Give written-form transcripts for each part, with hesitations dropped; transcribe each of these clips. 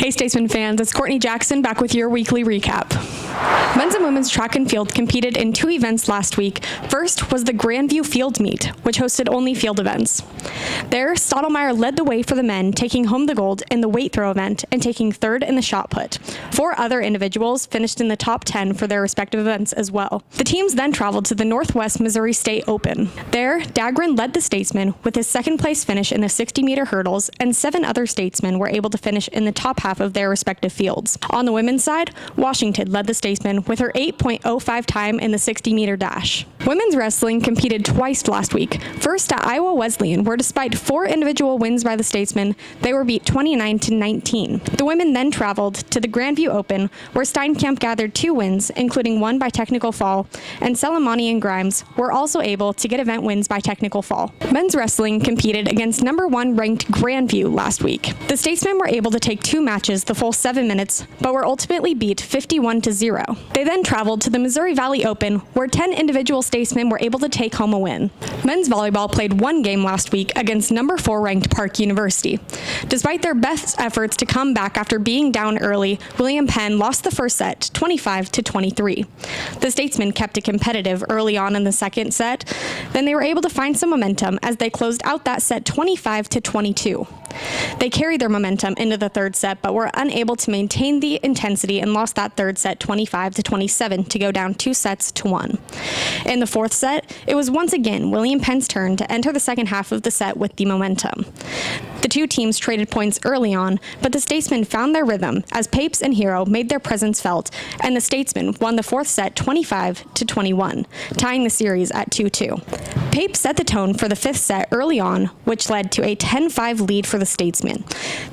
Hey Statesmen fans, it's Courtney Jackson back with your weekly recap. Men's and women's track and field competed in two events last week. First was the Grandview Field Meet, which hosted only field events. There, Stottlemyre led the way for the men, taking home the gold in the weight throw event and taking third in the shot put. 4 other individuals finished in the top 10 for their respective events as well. The teams then traveled to the Northwest Missouri State Open. There, Dagrin led the Statesmen with his second place finish in the 60-meter hurdles, and 7 other Statesmen were able to finish in the top half of their respective fields. On the women's side, Washington led the Statesmen with her 8.05 time in the 60-meter dash. Women's wrestling competed twice last week. First at Iowa Wesleyan, where despite 4 individual wins by the Statesmen, they were beat 29-19. The women then traveled to the Grandview Open, where Steinkamp gathered 2 wins, including one by technical fall, and Selemani and Grimes were also able to get event wins by technical fall. Men's wrestling competed against number 1 ranked Grandview last week. The Statesmen were able to take 2 matches the full 7 minutes, but were ultimately beat 51-0. They then traveled to the Missouri Valley Open, where 10 individual Statesmen were able to take home a win. Men's volleyball played 1 game last week against number 4 ranked Park University. Despite their best efforts to come back after being down early, William Penn lost the first set 25-23. The Statesmen kept it competitive early on in the second set. Then they were able to find some momentum as they closed out that set 25-22. They carried their momentum into the third set, but were unable to maintain the intensity and lost that third set 25-27 to go down 2-1. In the fourth set, it was once again William Penn's turn to enter the second half of the set with the momentum. The two teams traded points early on, but the Statesmen found their rhythm as Papes and Hero made their presence felt, and the Statesmen won the fourth set 25-21, tying the series at 2-2. Papes set the tone for the fifth set early on, which led to a 10-5 lead for the Statesmen.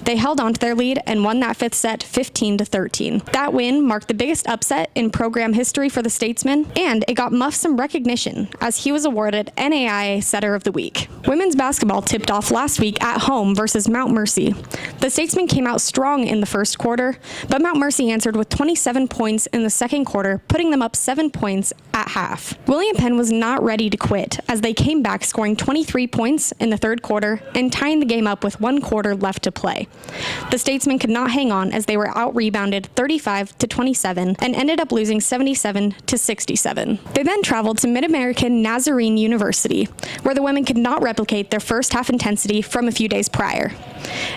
They held on to their lead and won that fifth set 15-13. That win marked the biggest upset in program history for the Statesmen, and it got Muff some recognition as he was awarded NAIA Setter of the Week. Women's basketball tipped off last week at home versus Mount Mercy. The Statesmen came out strong in the first quarter, but Mount Mercy answered with 27 points in the second quarter, putting them up 7 points at half. William Penn was not ready to quit as they came back scoring 23 points in the third quarter and tying the game up with 1 quarter left to play. The Statesmen could not hang on as they were out-rebounded 35-27 and ended up losing 77-67. They then traveled to Mid-American Nazarene University, where the women could not replicate their first half intensity from a few days prior.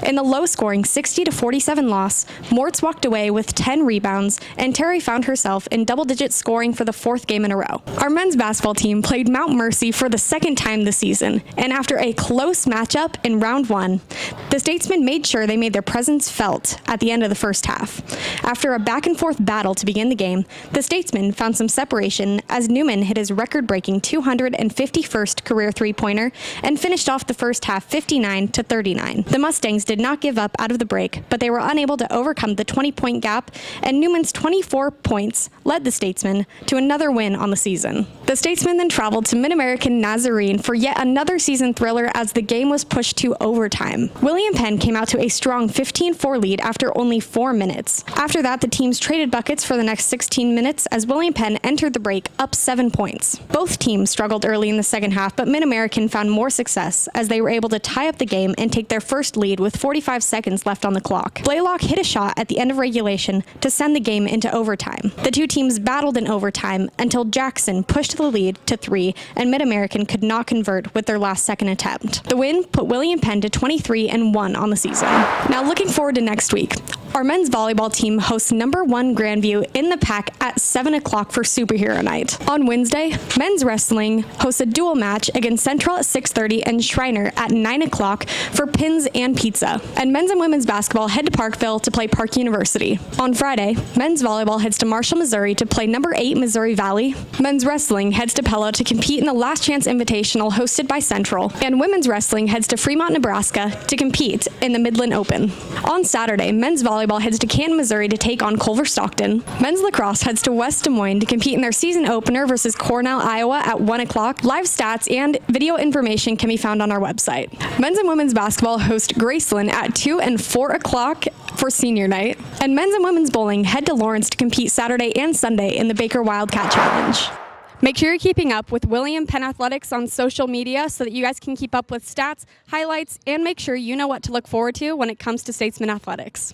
In the low-scoring 60-47 loss, Mortz walked away with 10 rebounds, and Terry found herself in double-digit scoring for the 4th game in a row. Our men's basketball team played Mount Mercy for the second time this season, and after a close matchup in round 1, the Statesmen made sure they made their presence felt at the end of the first half. After a back-and-forth battle to begin the game, the Statesmen found some separation as Newman hit his record-breaking 251st career three-pointer and finished off the first half 59-39. The Mustangs did not give up out of the break, but they were unable to overcome the 20-point gap, and Newman's 24 points led the Statesmen to another win on the season. The Statesmen then traveled to Mid-American Nazarene for yet another season thriller as the game was pushed to overtime. William Penn came out to a strong 15-4 lead after only 4 minutes. After that, the teams traded buckets for the next 16 minutes as William Penn entered the break up 7 points. Both teams struggled early in the second half, but Mid-American found more success as they were able to tie up the game and take their first lead with 45 seconds left on the clock. Blaylock hit a shot at the end of regulation to send the game into overtime. The two teams battled in overtime until Jackson pushed the lead to 3 and Mid-American could not convert with their last second attempt. The win put William Penn to 23-1 on the season. Now looking forward to next week. Our men's volleyball team hosts number 1 Grandview in the pack at 7 o'clock for Superhero Night. On Wednesday, men's wrestling hosts a dual match against Central at 6:30 and Shriner at 9 o'clock for pins and pizza. And men's and women's basketball head to Parkville to play Park University. On Friday, men's volleyball heads to Marshall, Missouri to play number 8 Missouri Valley. Men's wrestling heads to Pella to compete in the Last Chance Invitational hosted by Central. And women's wrestling heads to Fremont, Nebraska to compete in the Midland Open. On Saturday, men's volleyball heads to Canton, Missouri to take on Culver Stockton. Men's lacrosse heads to West Des Moines to compete in their season opener versus Cornell, Iowa at 1 o'clock. Live stats and video information can be found on our website. Men's and women's basketball host Graceland at 2 and 4 o'clock for senior night. And men's and women's bowling head to Lawrence to compete Saturday and Sunday in the Baker Wildcat Challenge. Make sure you're keeping up with William Penn Athletics on social media so that you guys can keep up with stats, highlights, and make sure you know what to look forward to when it comes to Statesmen Athletics.